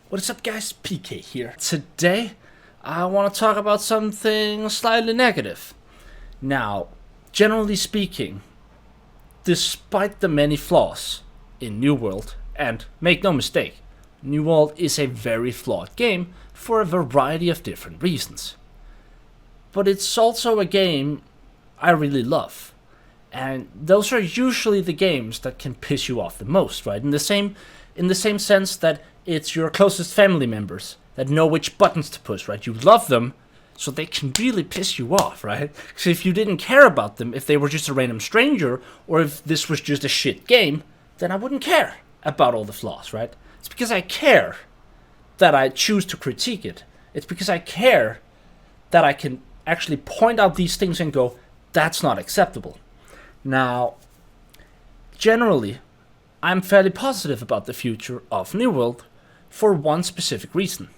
What is up, guys? PK here. Today, I want to talk about something slightly negative. Now, generally speaking, despite the many flaws in New World, and make no mistake, New World is a very flawed game for a variety of different reasons. But it's also a game I really love. And those are usually the games that can piss you off the most, right? In the same sense that it's your closest family members that know which buttons to push, right? You love them, so they can really piss you off, right? Because if you didn't care about them, if they were just a random stranger, or if this was just a shit game, then I wouldn't care about all the flaws, right? It's because I care that I choose to critique it. It's because I care that I can actually point out these things and go, that's not acceptable. Now, generally, I'm fairly positive about the future of New World for one specific reason.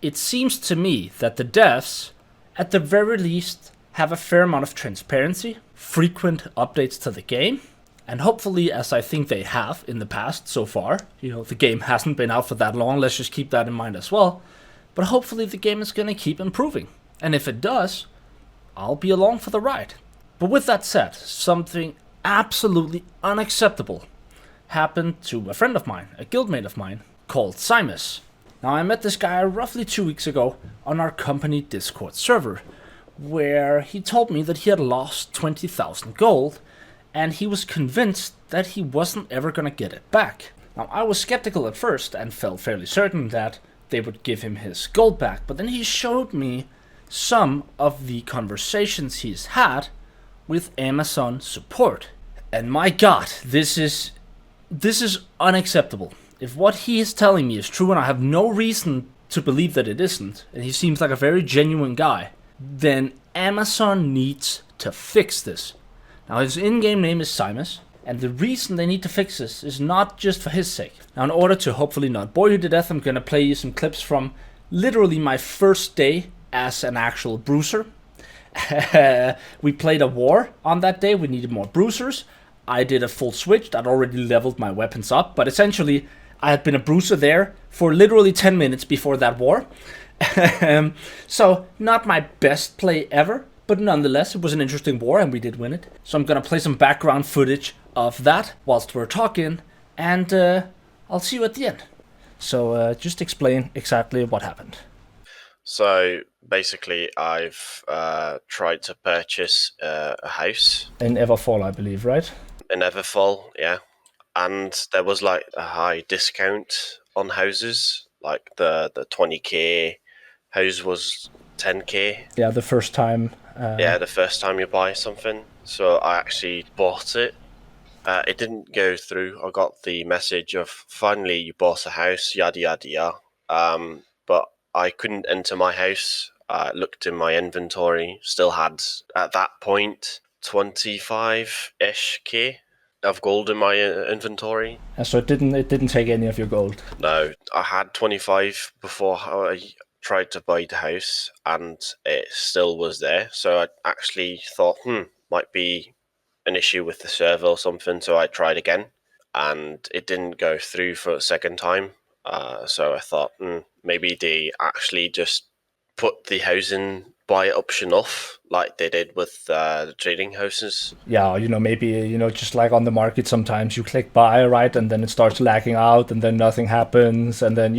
It seems to me that the devs, at the very least, have a fair amount of transparency, frequent updates to the game, and hopefully, as I think they have in the past so far, the game hasn't been out for that long, let's just keep that in mind as well, but hopefully the game is going to keep improving. And if it does, I'll be along for the ride. But with that said, something absolutely unacceptable happened to a friend of mine, a guildmate of mine, called 𝒮𝔞𝔤𝔢𝔯𝒮𝔮𝔞𝔤𝔢𝔯𝒮𝔮𝔞𝔤𝔢. Now, I met this guy roughly 2 weeks ago on our company Discord server, where he told me that he had lost 20,000 gold, and he was convinced that he wasn't ever going to get it back. Now, I was skeptical at first and felt fairly certain that they would give him his gold back, but then he showed me some of the conversations he's had with Amazon support. And my god, this is unacceptable. If what he is telling me is true, and I have no reason to believe that it isn't, and he seems like a very genuine guy, then Amazon needs to fix this. Now, his in-game name is 𝒮𝔞𝔤𝔢𝔯𝒮𝔮𝔞𝔤𝔢𝔮, and the reason they need to fix this is not just for his sake. Now, in order to hopefully not bore you to death, I'm going to play you some clips from literally my first day as an actual bruiser. We played a war on that day. We needed more bruisers. I did a full switch. I'd already leveled my weapons up, but essentially I had been a bruiser there for literally 10 minutes before that war. So not my best play ever, but nonetheless it was an interesting war and we did win it. So I'm gonna play some background footage of that whilst we're talking, and I'll see you at the end. So just explain exactly what happened. So basically, I've tried to purchase a house In Everfall, I believe, right? in Everfall, yeah, and there was like a high discount on houses. Like the 20k house was 10k. Yeah, the first time. Yeah, the first time you buy something. So I actually bought it. It didn't go through. I got the message of finally you bought a house, yada yada yada. But I couldn't enter my house. I looked in my inventory, still had at that point 25-ish k of gold in my inventory. So it didn't take any of your gold. No, I had 25 before I tried to buy the house, and it still was there. So I actually thought, might be an issue with the server or something. So I tried again, and it didn't go through for a second time. So I thought, maybe they actually just put the housing buy option off, like they did with the trading houses. Yeah, maybe, just like on the market, sometimes you click buy, right, and then it starts lagging out, and then nothing happens, and then,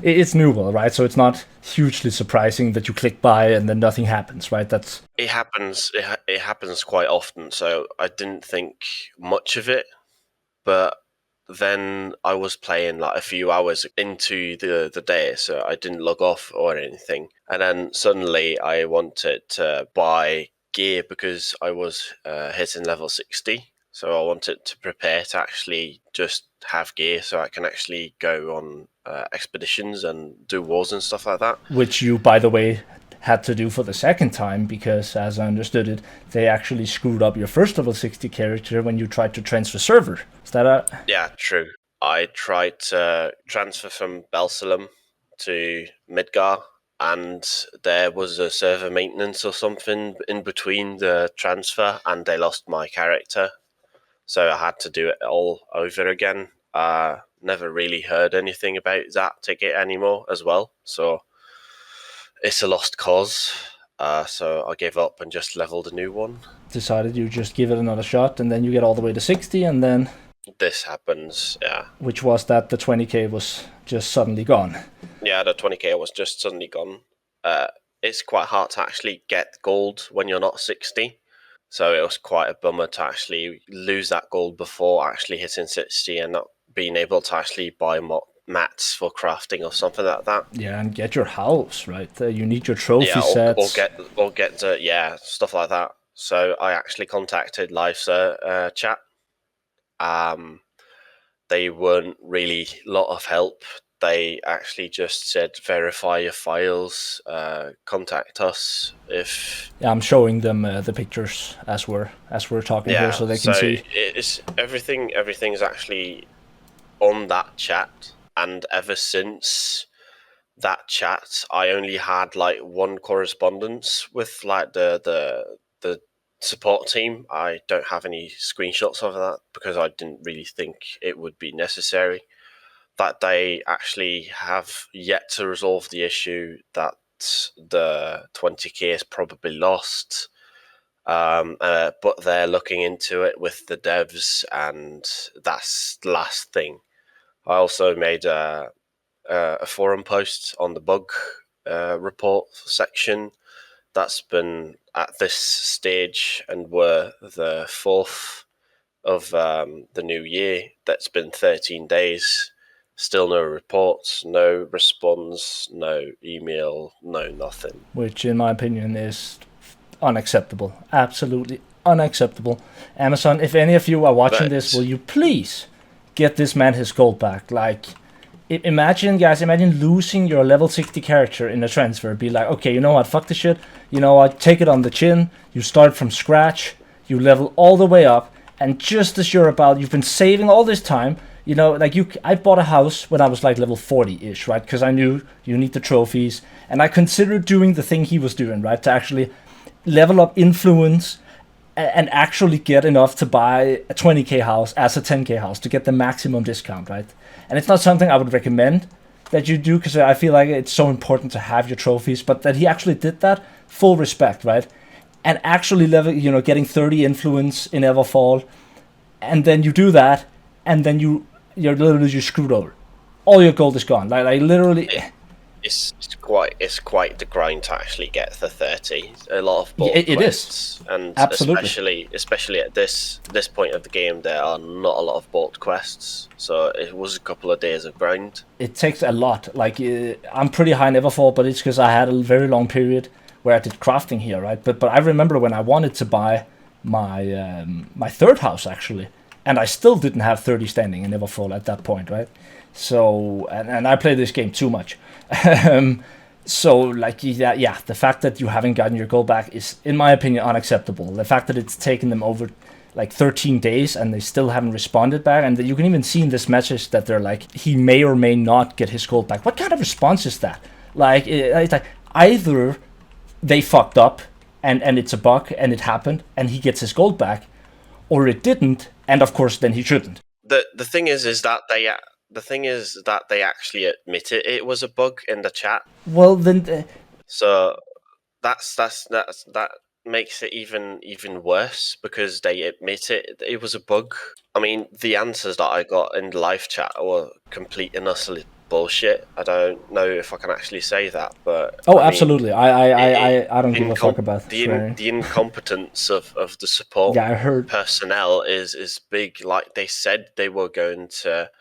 it's New World, right? So it's not hugely surprising that you click buy and then nothing happens, right? It happens. It happens quite often. So I didn't think much of it, but then I was playing like a few hours into the day, so I didn't log off or anything. And then suddenly I wanted to buy gear because I was hitting level 60. So I wanted to prepare to actually just have gear so I can actually go on expeditions and do wars and stuff like that. Which you, by the way, had to do for the second time, because as I understood it, they actually screwed up your first level 60 character when you tried to transfer server. Is that Yeah, true. I tried to transfer from 𝒮𝔴𝔞𝔤𝔤𝔢𝔯𝒮𝔮𝔞𝔤𝔢𝔮, to Midgar, and there was a server maintenance or something in between the transfer, and they lost my character. So I had to do it all over again. never really heard anything about that ticket anymore as well. So it's a lost cause. So I gave up and just leveled a new one. Decided you just give it another shot, and then you get all the way to 60, and then this happens. Yeah. Which was that the 20k was just suddenly gone. Yeah, the 20k was just suddenly gone. It's quite hard to actually get gold when you're not 60. So it was quite a bummer to actually lose that gold before actually hitting 60 and not being able to actually buy mats for crafting or something like that. Yeah, and get your house, right? You need your trophy sets. Or get stuff like that. So I actually contacted Life's chat. They weren't really a lot of help. They actually just said, verify your files, contact us if... Yeah, I'm showing them the pictures as we're talking here, so they can see. It's everything's actually on that chat, and ever since that chat, I only had like one correspondence with like the support team. I don't have any screenshots of that because I didn't really think it would be necessary. That they actually have yet to resolve the issue that the 20k is probably lost, but they're looking into it with the devs, and that's the last thing. I also made a forum post on the bug report section. That's been at this stage, and we're the 4th of the new year. That's been 13 days. Still no reports, no response, no email, no nothing. Which, in my opinion, is unacceptable. Absolutely unacceptable. Amazon, if any of you are watching this, will you please get this man his gold back? Like, imagine losing your level 60 character in a transfer. Be like, okay, you know what, fuck this shit. You know what, take it on the chin. You start from scratch. You level all the way up. And just as you've been saving all this time, you know, like I bought a house when I was like level 40-ish, right? Because I knew you need the trophies. And I considered doing the thing he was doing, right? To actually level up influence and actually get enough to buy a 20k house as a 10k house to get the maximum discount, right? And it's not something I would recommend that you do, because I feel like it's so important to have your trophies. But that he actually did that, full respect, right? And actually level, you know, getting 30 influence in Everfall, and then you do that, and then you're literally just screwed over. All your gold is gone. Like literally. It's quite the grind to actually get the 30. A lot of bolt it quests, is. And absolutely, especially at this point of the game, there are not a lot of bolt quests. So it was a couple of days of grind. It takes a lot. Like I'm pretty high in Everfall, but it's because I had a very long period where I did crafting here, right? But I remember when I wanted to buy my my third house actually, and I still didn't have 30 standing in Everfall at that point, right? So and I play this game too much. So like yeah, the fact that you haven't gotten your gold back is, in my opinion, unacceptable. The fact that it's taken them over like 13 days and they still haven't responded back, and that you can even see in this message that they're like, he may or may not get his gold back. What kind of response is that? Like it's like either they fucked up and it's a bug and it happened and he gets his gold back, or it didn't, and of course then he shouldn't. The thing is that they actually admitted it was a bug in the chat. Well then, so that makes it even worse, because they admit it was a bug. I mean, the answers that I got in the live chat were complete and utterly bullshit. I don't know if I can actually say that, but absolutely. I don't give a fuck about the incompetence of the support personnel is big. Like, they said they were going to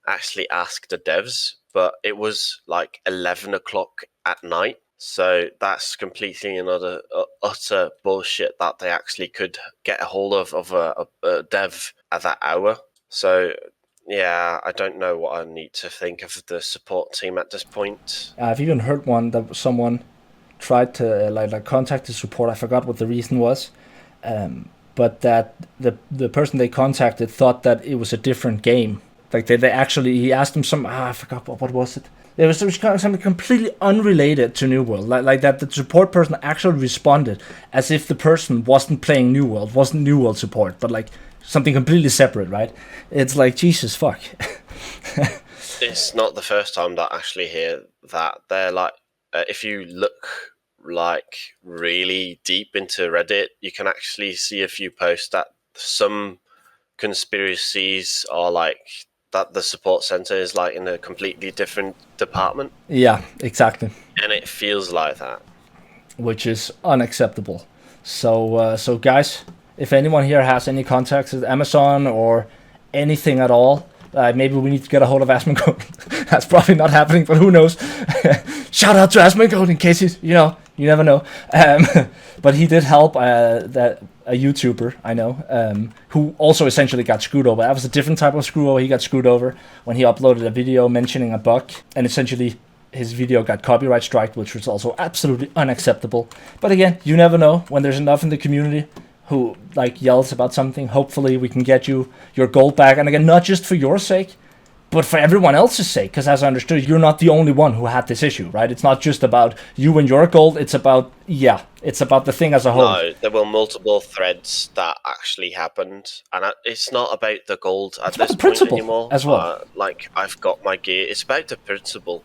actually ask the devs, but it was like 11 o'clock at night. So that's completely another utter bullshit that they actually could get a hold of a dev at that hour. So yeah, I don't know what I need to think of the support team at this point. I've even heard one that someone tried to like contact the support. I forgot what the reason was, but that the person they contacted thought that it was a different game. Like they actually, he asked them I forgot what was it. There was something completely unrelated to New World. Like that the support person actually responded as if the person wasn't playing New World, wasn't New World support, but like something completely separate, right? It's like, Jesus, fuck. It's not the first time that I actually hear that. They're like, if you look like really deep into Reddit, you can actually see a few posts that some conspiracies are like that the support center is like in a completely different department. Yeah, exactly. And it feels like that, which is unacceptable. So guys, if anyone here has any contacts at Amazon or anything at all, maybe we need to get a hold of 𝒮𝔞𝔤𝔤𝔢𝔯𝒮𝔮𝔲𝔞𝔤𝔄 That's probably not happening, but who knows? Shout out to 𝒮𝔮𝔄𝔞𝔤𝔤𝔢𝔯𝒮𝒮𝔮𝔲 in case you never know. But he did help a YouTuber I know who also essentially got screwed over. That was a different type of screw over. He got screwed over when he uploaded a video mentioning a bug, and essentially his video got copyright striked, which was also absolutely unacceptable. But again, you never know when there's enough in the community who like yells about something. Hopefully we can get you your gold back, and again, not just for your sake, but for everyone else's sake, because as I understood, you're not the only one who had this issue, right? It's not just about you and your gold, it's about the thing as a whole. No, there were multiple threads that actually happened, and it's not about the gold at this point anymore. As well. Like, I've got my gear, it's about the principle.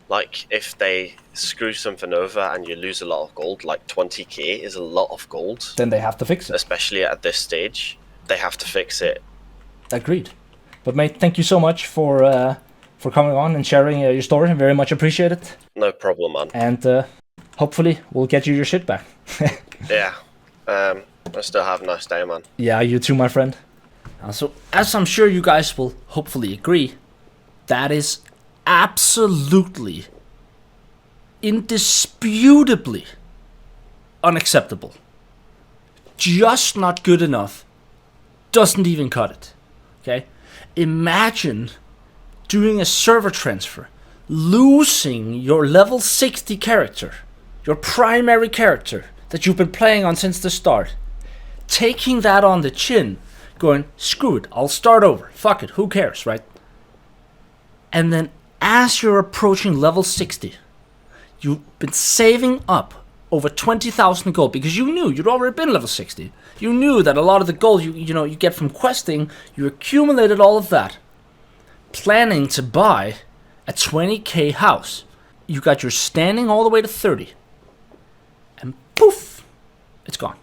Like, if they screw something over and you lose a lot of gold, like 20k is a lot of gold. Then they have to fix it. Especially at this stage, they have to fix it. Agreed. But mate, thank you so much for coming on and sharing your story. I very much appreciate it. No problem, man. And hopefully we'll get you your shit back. Yeah. I still have a nice day, man. Yeah, you too, my friend. So, as I'm sure you guys will hopefully agree, that is absolutely, indisputably unacceptable. Just not good enough. Doesn't even cut it. Okay? Imagine doing a server transfer, losing your level 60 character, your primary character that you've been playing on since the start, taking that on the chin, going, screw it, I'll start over, fuck it, who cares, right? And then as you're approaching level 60, you've been saving up over 20,000 gold because you knew you'd already been level 60. You knew that a lot of the gold you get from questing, you accumulated all of that, planning to buy a 20k house. You got your standing all the way to 30, and poof, it's gone.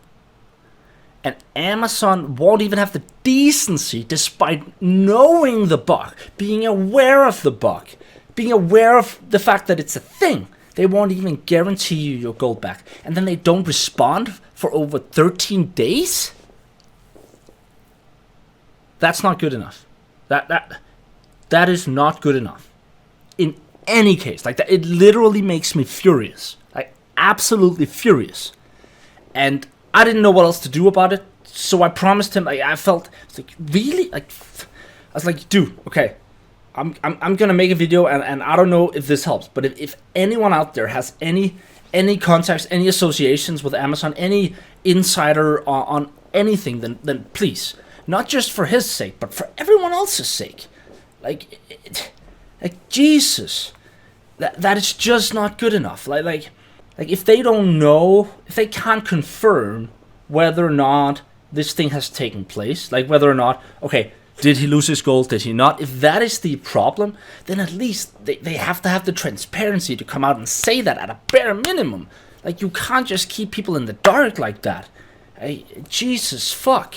And Amazon won't even have the decency, despite knowing the bug, being aware of the bug, being aware of the fact that it's a thing. They won't even guarantee you your gold back. And then they don't respond for over 13 days? That's not good enough. That is not good enough. In any case, like that, it literally makes me furious. Like, absolutely furious. And I didn't know what else to do about it, so I promised him. I felt like, really, like, I was like, dude, okay, I'm gonna make a video, and I don't know if this helps, but if anyone out there has any contacts, any associations with Amazon, any insider on anything, then please, not just for his sake, but for everyone else's sake, like Jesus, that is just not good enough. Like if they don't know, if they can't confirm whether or not this thing has taken place, like whether or not, okay, did he lose his gold, did he not? If that is the problem, then at least they have to have the transparency to come out and say that at a bare minimum. Like, you can't just keep people in the dark like that. Jesus, fuck.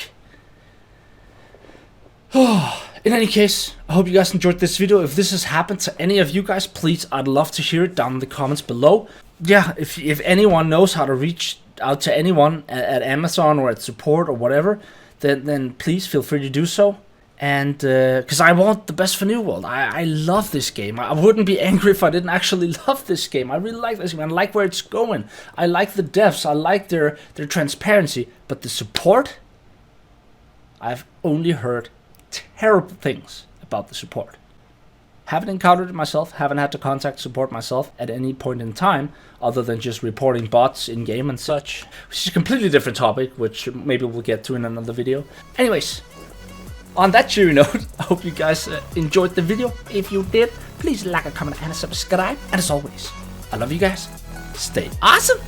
In any case, I hope you guys enjoyed this video. If this has happened to any of you guys, please, I'd love to hear it down in the comments below. Yeah, if anyone knows how to reach out to anyone at Amazon or at support or whatever, then please feel free to do so. And because I want the best for New World. I love this game. I wouldn't be angry if I didn't actually love this game. I really like this game. I like where it's going. I like the devs. I like their transparency. But the support, I've only heard terrible things about the support. Haven't encountered it myself. Haven't had to contact support myself at any point in time, other than just reporting bots in game and such, which is a completely different topic, which maybe we'll get to in another video. Anyways, on that cheery note, I hope you guys enjoyed the video. If you did, please like, comment, and subscribe. And as always, I love you guys. Stay awesome.